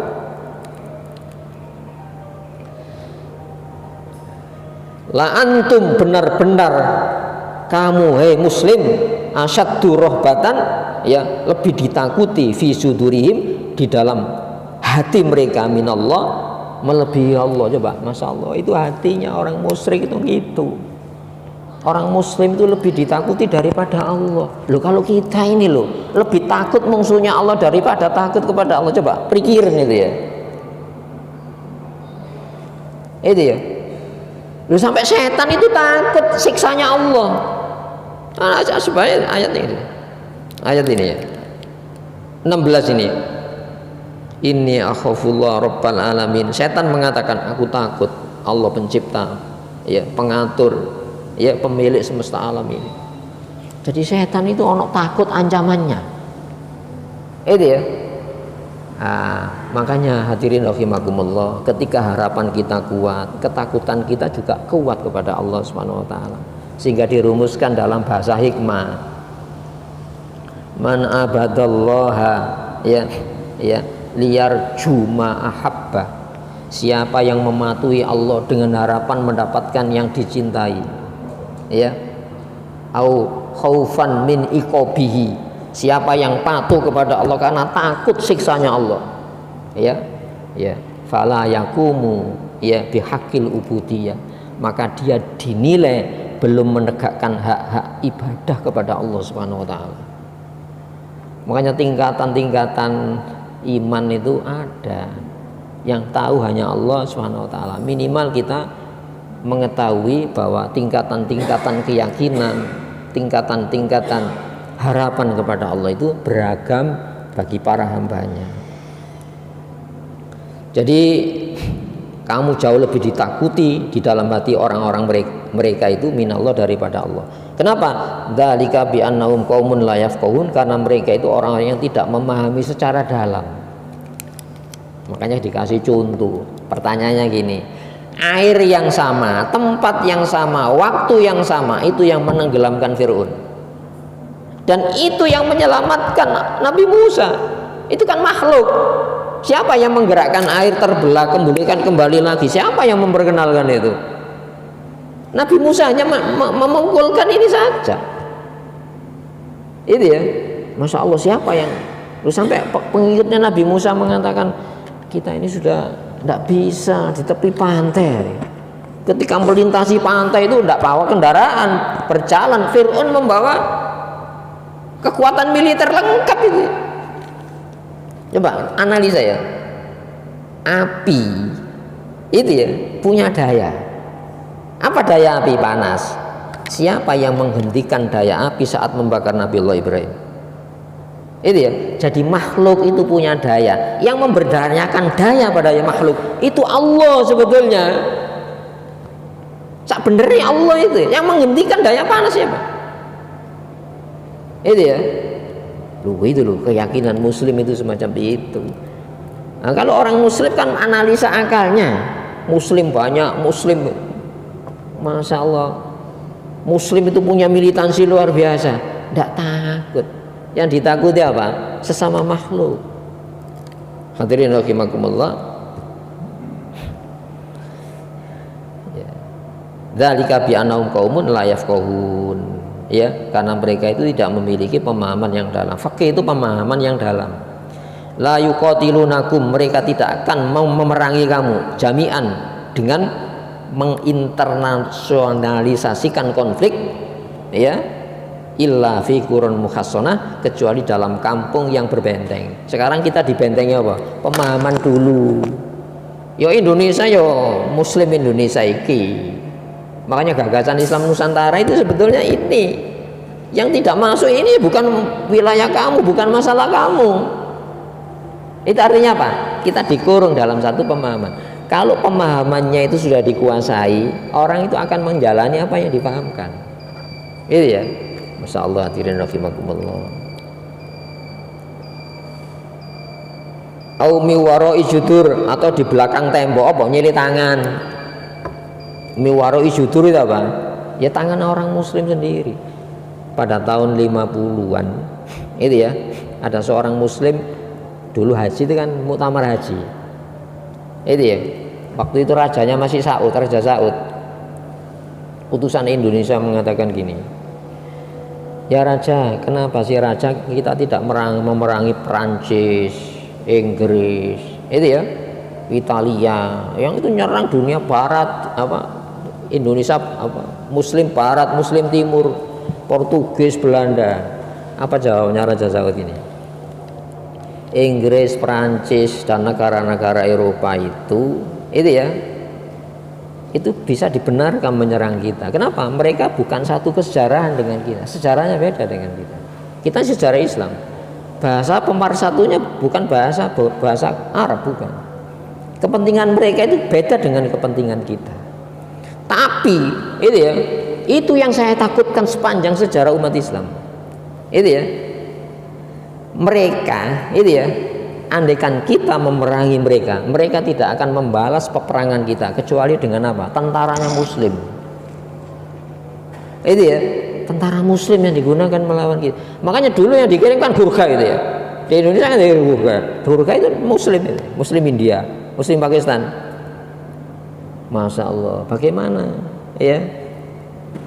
La antum, benar-benar kamu, hei muslim, asyaddu rohbatan, ya, lebih ditakuti fi sudurihim, di dalam hati mereka, minallah, melebihi Allah. Coba, masya Allah, itu hatinya orang musyrik itu gitu. Orang muslim itu lebih ditakuti daripada Allah. Loh, kalau kita ini loh lebih takut musuhnya Allah daripada takut kepada Allah. Coba pikirin itu ya. Itu ya. Loh, sampai setan itu takut siksanya Allah. Nah, sebenarnya ayat ini. Ayat ini ya. 16 ini. Inni akhafullah rabbal alamin. Setan mengatakan, aku takut Allah pencipta, ya, pengatur, ya, pemilik semesta alam ini. Jadi setan itu ono takut ancamannya. Itu ya. Makanya hadirin rahimakumullah, ketika harapan kita kuat, ketakutan kita juga kuat kepada Allah Subhanahu wa taala. Sehingga dirumuskan dalam bahasa hikmah. Man abadallaha, ya, ya, liyar juma ahabba. Siapa yang mematuhi Allah dengan harapan mendapatkan yang dicintai, ya, au khaufan min iqabihi, siapa yang patuh kepada Allah karena takut siksanya Allah, ya, ya, fala yaqumu, ya, bihaqqil ubudiyah, maka dia dinilai belum menegakkan hak-hak ibadah kepada Allah Subhanahu wa taala. Makanya tingkatan-tingkatan iman itu ada, yang tahu hanya Allah Subhanahu wa taala. Minimal kita mengetahui bahwa tingkatan-tingkatan keyakinan, tingkatan-tingkatan harapan kepada Allah itu beragam bagi para hambanya. Jadi kamu jauh lebih ditakuti di dalam hati orang-orang mereka itu minallah, daripada Allah. Kenapa? Dzalika bi annahum qaumun la yafqahun, karena mereka itu orang-orang yang tidak memahami secara dalam. Makanya dikasih contoh. Pertanyaannya gini, air yang sama, tempat yang sama, waktu yang sama, itu yang menenggelamkan Fir'aun. Dan itu yang menyelamatkan Nabi Musa. Itu kan makhluk. Siapa yang menggerakkan air terbelah kembali lagi? Siapa yang memperkenalkan itu? Nabi Musa hanya memukulkan ini saja. Itu ya. Masya Allah, siapa yang sampai pengikutnya Nabi Musa mengatakan kita ini sudah tidak bisa di tepi pantai. Ketika melintasi pantai itu tidak bawa kendaraan, berjalan. Fir'aun membawa kekuatan militer lengkap itu. Coba analisa ya. Api itu ya punya daya. Apa daya api? Panas. Siapa yang menghentikan daya api saat membakar Nabiullah Ibrahim? Itu ya. Jadi makhluk itu punya daya. Yang memberdayakan daya pada makhluk itu Allah sebetulnya. Sak benernya Allah itu. Yang menghentikan daya panas siapa? Itu ya. Itu loh keyakinan Muslim itu semacam itu. Nah, kalau orang Muslim kan analisa akalnya. Muslim banyak, Muslim, Masya Allah, Muslim itu punya militansi luar biasa. Tidak takut. Yang ditakuti apa? Sesama makhluk. Hadirin rahimakumullah. Dzalika bi annahum qaumun la yafqahun. Ya, karena mereka itu tidak memiliki pemahaman yang dalam. Faqih itu pemahaman yang dalam. La yuqatilunakum, mereka tidak akan mau memerangi kamu jami'an dengan menginternasionalisasikan konflik, ya, illa fi qurun muhassonah, kecuali dalam kampung yang berbenteng. Sekarang kita di bentengnya apa? Pemahaman dulu. Yo Indonesia, yo Muslim Indonesia iki. Makanya gagasan Islam Nusantara itu sebetulnya ini. Yang tidak masuk ini bukan wilayah kamu, bukan masalah kamu. Itu artinya apa? Kita dikurung dalam satu pemahaman. Kalau pemahamannya itu sudah dikuasai, orang itu akan menjalani apa yang dipahamkan. Itu ya. Masya Allah, hadirin rahimakumullah. Au miwaro ijudur, atau di belakang tembok apa? Nyili tangan. Miwaro ijudur itu apa? Ya tangan orang Muslim sendiri. Pada tahun 50-an itu ya, ada seorang Muslim dulu haji itu kan muktamar haji. Itu ya. Waktu itu rajanya masih Saud, Raja Saud. Utusan Indonesia mengatakan gini. Ya Raja, kenapa sih Raja kita tidak memerangi Perancis, Inggris, itu ya, Italia, yang itu nyerang dunia barat, apa Indonesia, apa Muslim barat, Muslim timur, Portugis, Belanda. Apa jawabnya Raja Saud ini? Inggris, Perancis dan negara-negara Eropa itu ya, itu bisa dibenarkan menyerang kita. Kenapa? Mereka bukan satu kesejarahan dengan kita. Sejarahnya beda dengan kita. Kita sejarah Islam. Bahasa pemersatunya bukan bahasa Arab, bukan. Kepentingan mereka itu beda dengan kepentingan kita. Tapi itu ya, itu yang saya takutkan sepanjang sejarah umat Islam. Itu ya. Mereka itu ya, andaikan kita memerangi mereka, mereka tidak akan membalas peperangan kita kecuali dengan apa? Tentaranya Muslim. Itu ya, tentara Muslim yang digunakan melawan kita. Makanya dulu yang dikirimkan Gurkha itu ya. Di Indonesia kan ada Gurkha. Gurkha itu Muslim itu. Muslim India, Muslim Pakistan. Masya Allah, bagaimana? Ya.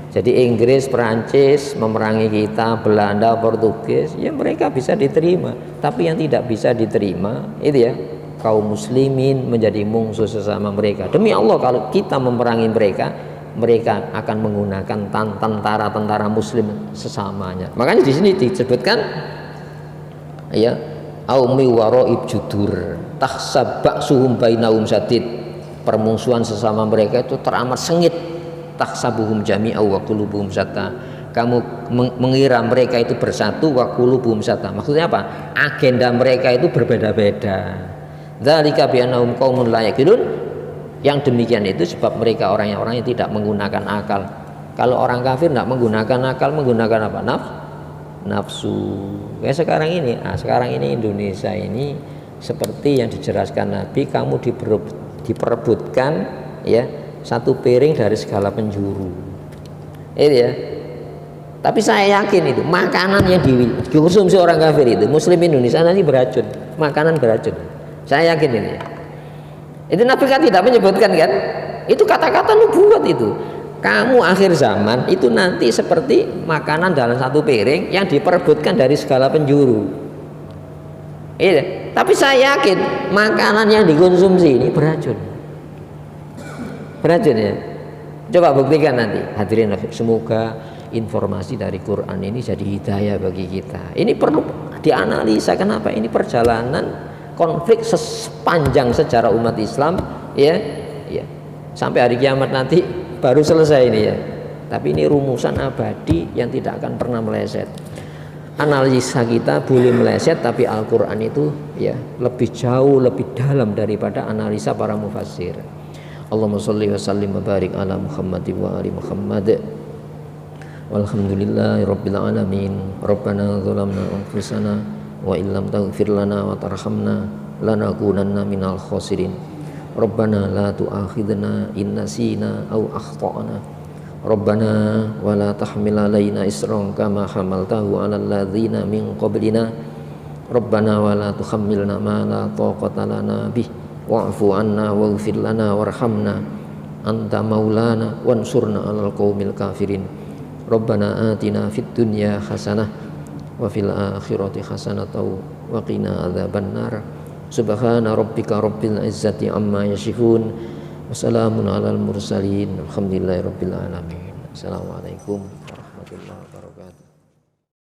Jadi Inggris, Perancis memerangi kita, Belanda, Portugis, ya mereka bisa diterima. Tapi yang tidak bisa diterima itu ya, kaum muslimin menjadi musuh sesama mereka. Demi Allah, kalau kita memerangi mereka, mereka akan menggunakan tentara-tentara muslim sesamanya. Makanya di sini disebutkan ya, aumi waraib judur tahsab ba'suhum bainahum sadid. Permusuhan sesama mereka itu teramat sengit. Tahsabuhum jami'a wa qulubuhum syatta. Kamu mengira mereka itu bersatu wa qulubuhum syatta. Maksudnya apa? Agenda mereka itu berbeda-beda. Dzalika bi annahum qaumun la yaqilun. Yang demikian itu sebab mereka orang yang tidak menggunakan akal. Kalau orang kafir tidak menggunakan akal, menggunakan apa? Nafsu. Kayak sekarang ini Indonesia ini seperti yang dijelaskan Nabi, kamu diperebutkan ya satu piring dari segala penjuru. Itu ya. Tapi saya yakin itu makanan yang dikonsumsi orang kafir itu Muslim Indonesia nanti beracun, makanan beracun. Saya yakin ini. Itu Nabi kan tidak menyebutkan kan? Itu kata-kata nubuat itu. Kamu akhir zaman itu nanti seperti makanan dalam satu piring yang diperebutkan dari segala penjuru. Iya. Tapi saya yakin makanan yang dikonsumsi ini beracun. Beracun ya. Coba buktikan nanti. Hadirin semoga informasi dari Quran ini jadi hidayah bagi kita. Ini perlu dianalisa kenapa ini perjalanan konflik sepanjang sejarah umat Islam ya. Sampai hari kiamat nanti baru selesai ini ya. Tapi ini rumusan abadi yang tidak akan pernah meleset. Analisa kita boleh meleset, tapi Al-Quran itu ya lebih jauh, lebih dalam daripada analisa para mufassir. Allahumma sholli wa sallim wa barik ala Muhammad wa ali Muhammad. Walhamdulillahi rabbil alamin. Rabbana zalamna anfusana wa illam taghfir lana wa tarhamna lanakunanna minal khasirin. Rabbana la tu'akhidna in nasina aw akhtana. Rabbana wa la tahmil alaina isran kama hamaltahu 'alal ladzina min qablina. Rabbana wa la tuhammilna ma la taqata lana bih wa'fu 'anna waghfir lana warhamna anta maulana wansurna 'alal qaumil kafirin. Rabbana atina fid dunya hasanah wa fil akhirati hasanah wa qina adzabannar. Subhana rabbika rabbil izzati amma yasifun. Wassalamun alal mursalin. Alhamdulillahi rabbil alamin. Assalamualaikum warahmatullahi wabarakatuh.